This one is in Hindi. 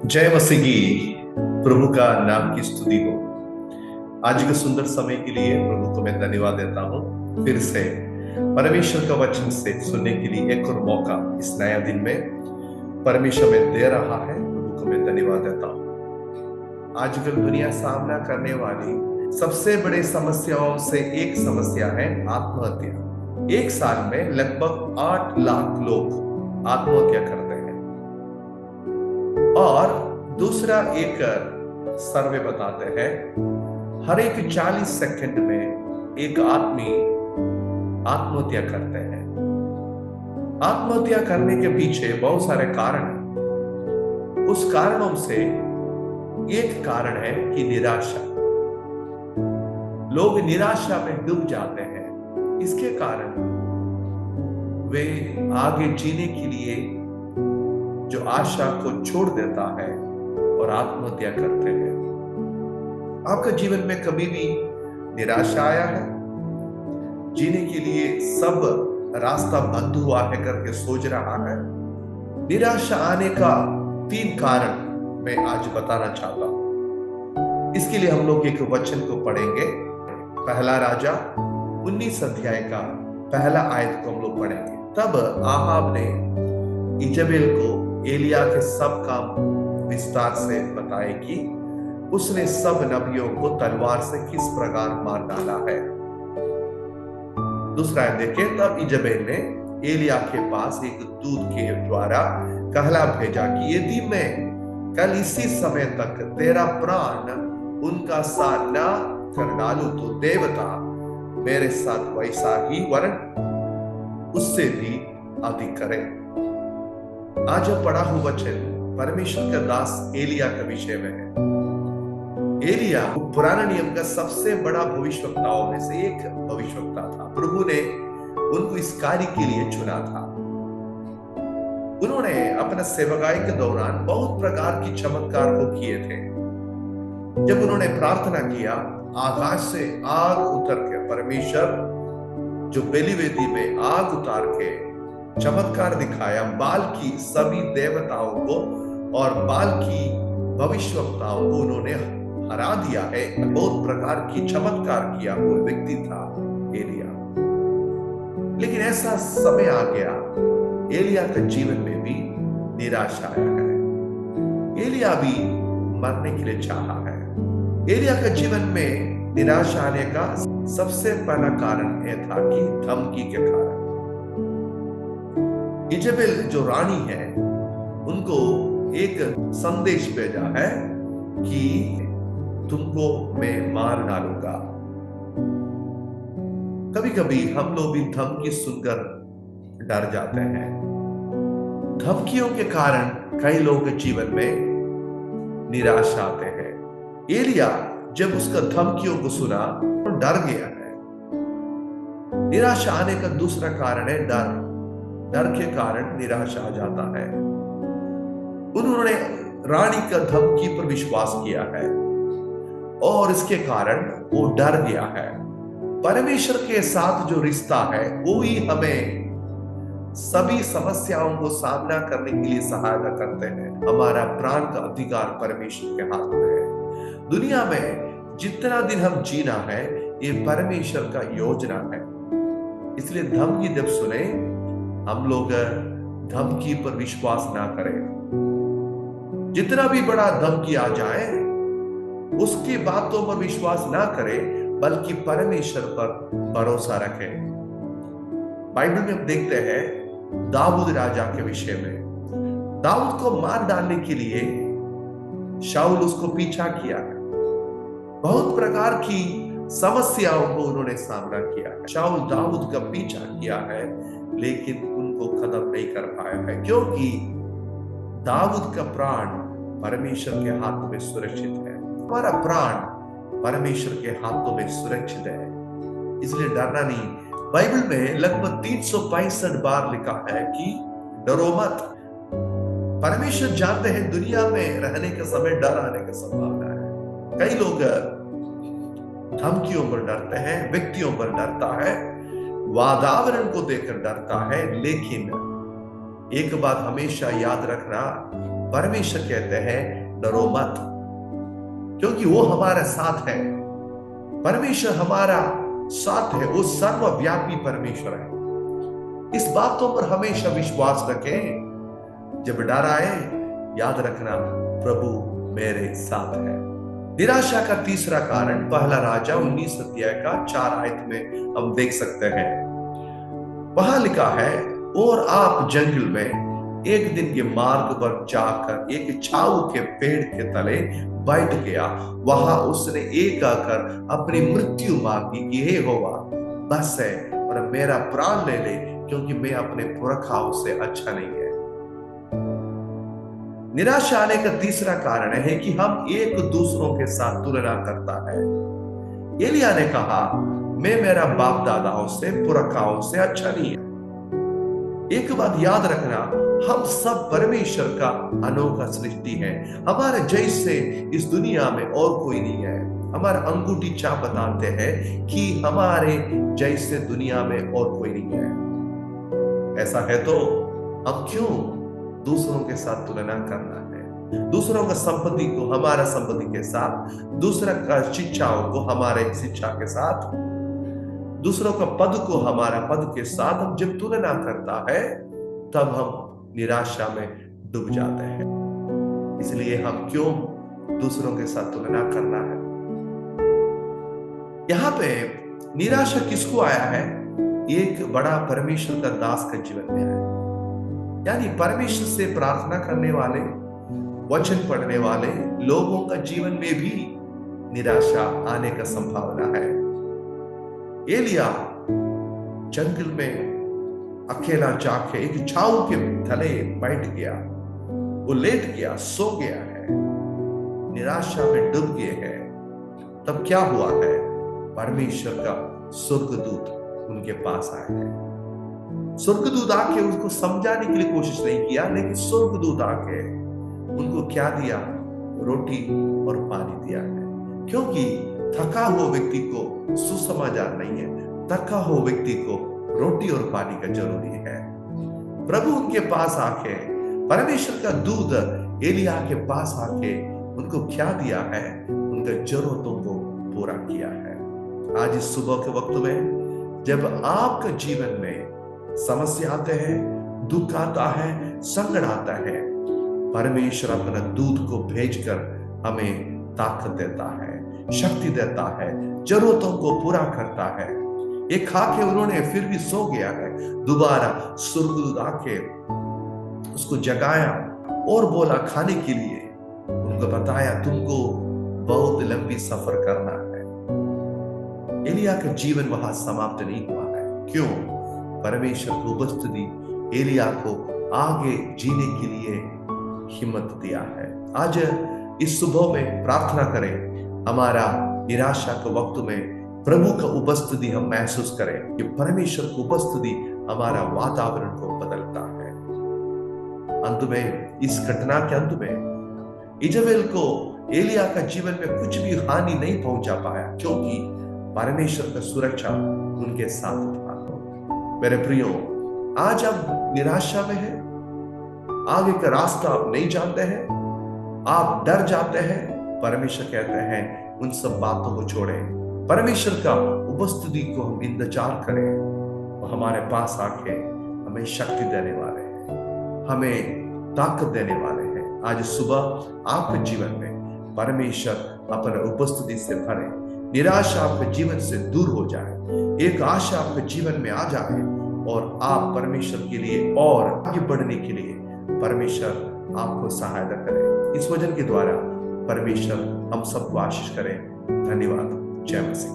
जय मसीह की। प्रभु का नाम की स्तुति हो। आज के सुंदर समय के लिए प्रभु को मैं धन्यवाद देता हूँ। फिर से परमेश्वर का वचन से सुनने के लिए एक और मौका इस नया दिन में परमेश्वर में दे रहा है। प्रभु को मैं धन्यवाद देता हूँ। आजकल दुनिया सामना करने वाली सबसे बड़े समस्याओं से एक समस्या है आत्महत्या। एक साल में लगभग 8 लाख लोग आत्महत्या करते हैं और दूसरा एक सर्वे बताते हैं हर एक 40 सेकंड में एक आदमी आत्महत्या करते हैं। आत्महत्या करने के पीछे बहुत सारे कारण हैं। उस कारणों से एक कारण है कि निराशा। लोग निराशा में डूब जाते हैं। इसके कारण वे आगे जीने के लिए जो आशा को छोड़ देता है और आत्महत्या करते हैं। आपका जीवन में कभी भी निराशा आया है? जीने के लिए सब रास्ता बंद हुआ है करके सोच रहा है? निराशा आने का 3 कारण मैं आज बताना चाहता हूं। इसके लिए हम लोग एक वचन को पढ़ेंगे। पहला राजा 19 अध्याय का पहला आयत को हम लोग पढ़ेंगे। तब आहाब ने इजेबेल को एलिया के सब काम विस्तार से बताए कि उसने सब नबियों को तलवार से किस प्रकार मार डाला है। दूसरा देखिए, तब इजेबेल ने एलिया के पास एक दूत के द्वारा कहला भेजा कि यदि मैं कल इसी समय तक तेरा प्राण उनका साथ न कर डालूं तो देवता मेरे साथ वैसा ही वरन उससे भी अधिक करे। आज पढ़ा हुआ वचन परमेश्वर का दास एलिया के विषय में है। एलिया पुराने नियम का सबसे बड़ा भविष्यवक्ताओं में से एक भविष्यवक्ता था। प्रभु ने उनको इस कार्य के लिए चुना था। उन्होंने अपने सेवकाई के दौरान बहुत प्रकार की चमत्कार को किए थे। जब उन्होंने प्रार्थना किया, आकाश से आग उतर के परमेश्वर जो बेलीवेदी में आग उतार के चमत्कार दिखाया, बाल की सभी देवताओं को और बाल की भविष्यवक्ताओं को उन्होंने हरा दिया है। बहुत प्रकार की चमत्कार किया वो व्यक्ति था एलिया। लेकिन ऐसा समय आ गया, एलिया के जीवन में भी निराशा आया है। एलिया भी मरने के लिए चाहा है। एलिया के जीवन में निराशा आने का सबसे पहला कारण यह था कि धमकी के कारण। इजेबेल जो रानी है, उनको एक संदेश भेजा है कि तुमको मैं मार डालूंगा। कभी कभी हम लोग भी धमकी सुनकर डर जाते हैं। धमकियों के कारण कई लोगों के जीवन में निराशा आते हैं। एलिया जब उसका धमकियों को सुना तो डर गया है। निराशा आने का दूसरा कारण है डर। डर के कारण निराशा आ जाता है। उन्होंने रानी का धमकी पर विश्वास किया है और इसके कारण वो डर गया है। परमेश्वर के साथ जो रिश्ता है वो ही हमें सभी समस्याओं को सामना करने के लिए सहायता करते हैं। हमारा प्राण का अधिकार परमेश्वर के हाथ में है। दुनिया में जितना दिन हम जीना है ये परमेश्वर का योजना है। इसलिए धमकी जब सुने, हम लोग धमकी पर विश्वास ना करें। जितना भी बड़ा धमकी आ जाए उसकी बातों पर विश्वास ना करें, बल्कि परमेश्वर पर भरोसा रखें। बाइबल में हम देखते हैं दाऊद राजा के विषय में। दाऊद को मार डालने के लिए शाऊल उसको पीछा किया है। बहुत प्रकार की समस्याओं को उन्होंने सामना किया है। शाऊल दाऊद का पीछा किया है लेकिन उनको खत्म नहीं कर पाया है, क्योंकि दाऊद का प्राण परमेश्वर के हाथों में सुरक्षित है। हमारा प्राण परमेश्वर के हाथों में सुरक्षित है, इसलिए डरना नहीं। बाइबल में लगभग 365 बार लिखा है कि डरो मत। परमेश्वर जानते हैं दुनिया में रहने के समय डर आने की संभावना है। कई लोग धमकियों पर डरते हैं, व्यक्तियों पर डरता है, वातावरण को देखकर डरता है। लेकिन एक बात हमेशा याद रखना, परमेश्वर कहते हैं डरो मत, क्योंकि वो हमारे साथ है। परमेश्वर हमारा साथ है, वो सर्वव्यापी परमेश्वर है। इस बातों पर हमेशा विश्वास रखें। जब डर आए, याद रखना प्रभु मेरे साथ है। निराशा का तीसरा कारण पहला राजा 19 अध्याय का 4 आयत में हम देख सकते हैं। वहां लिखा है, और आप जंगल में एक दिन के मार्ग पर जाकर एक छाऊ के पेड़ के तले बैठ गया। वहां उसने एक आकर अपनी मृत्यु मांगी कि हे यहोवा, बस है और मेरा प्राण ले ले, क्योंकि मैं अपने पुरखाओं से अच्छा नहीं है। निराशा आने का तीसरा कारण है कि हम एक दूसरों के साथ तुलना करता है। एलिया ने कहा, मैं मेरा बाप दादाओं से पुरखाओं से अच्छा नहीं है। एक बात याद रखना, हम सब परमेश्वर का अनोखा सृष्टि है। हमारे जैसे इस दुनिया में और कोई नहीं है। हमारा अंगूठी छाप बताते हैं कि हमारे जैसे दुनिया में और कोई नहीं है। ऐसा है तो हम क्यों दूसरों के साथ तुलना करना है? दूसरों का संपत्ति को हमारा संपत्ति के साथ, दूसरा का शिक्षाओं को हमारे शिक्षा के साथ, दूसरों का पद को हमारा पद के साथ हम जब तुलना करता है, तब हम निराशा में डूब जाते हैं। इसलिए हम क्यों दूसरों के साथ तुलना करना है? यहां पे निराशा किसको आया है? एक बड़ा परमेश्वर का दास का जीवन में है। यानी परमेश्वर से प्रार्थना करने वाले, वचन पढ़ने वाले लोगों का जीवन में भी निराशा आने का संभावना है। एलिया जंगल में अकेला जाके एक छाऊ के तले बैठ गया। वो लेट गया, सो गया है, निराशा में डूब गए हैं। तब क्या हुआ है? परमेश्वर का स्वर्गदूत उनके पास आया है। स्वर्गदूत आके उसको समझाने के लिए कोशिश नहीं किया, लेकिन स्वर्गदूत आके उनको क्या दिया? रोटी और पानी दिया है। क्योंकि थका हुआ व्यक्ति को सुसमाचार नहीं है, थका हुआ व्यक्ति को रोटी और पानी का जरूरी है। प्रभु उनके पास आके, परमेश्वर का दूत एलिया के पास आके उनको क्या दिया है? उनके जरूरतों को पूरा किया है। आज इस सुबह के वक्त में जब आपके जीवन में समस्या आते हैं, दुख आता है, संकट आता है, परमेश्वर अपना दूत को भेजकर हमें ताकत देता है, शक्ति देता है, जरूरतों को पूरा करता है। एक खाके उन्होंने फिर भी सो गया है। दोबारा स्वर्गदूत आके उसको जगाया और बोला खाने के लिए। उनको बताया तुमको बहुत लंबी सफर करना है। एलिया का जीवन वहां समाप्त नहीं हुआ है। क्यों? परमेश्वर की उपस्थिति एलिया को आगे जीने के लिए हिम्मत दिया है। आज इस सुबह में प्रार्थना करें, हमारा निराशा के वक्त में प्रभु का उपस्थिति हम महसूस करें कि परमेश्वर की उपस्थिति हमारा वातावरण को बदलता है। अंत में, इस घटना के अंत में इजबेल को एलिया का जीवन में कुछ भी हानि नहीं पहुंचा पाया, क्योंकि परमेश्वर का सुरक्षा उनके साथ था। मेरे प्रियो, आज आप निराशा में हैं, आगे का रास्ता आप नहीं जानते हैं, आप डर जाते हैं। परमेश्वर कहते हैं उन सब बातों को छोड़ें, परमेश्वर का उपस्थिति को हम इंतजार करें। वो हमारे पास आके हमें शक्ति देने वाले हैं, हमें ताकत देने वाले हैं। आज सुबह आपके जीवन में परमेश्वर अपने उपस्थिति से भरे, निराशा आपके जीवन से दूर हो जाए, एक आशा आपके जीवन में आ जाए और आप परमेश्वर के लिए और आगे बढ़ने के लिए परमेश्वर आपको सहायता करे। इस वचन के द्वारा परमेश्वर हम सबको आशीष करें। धन्यवाद। जय मसीह।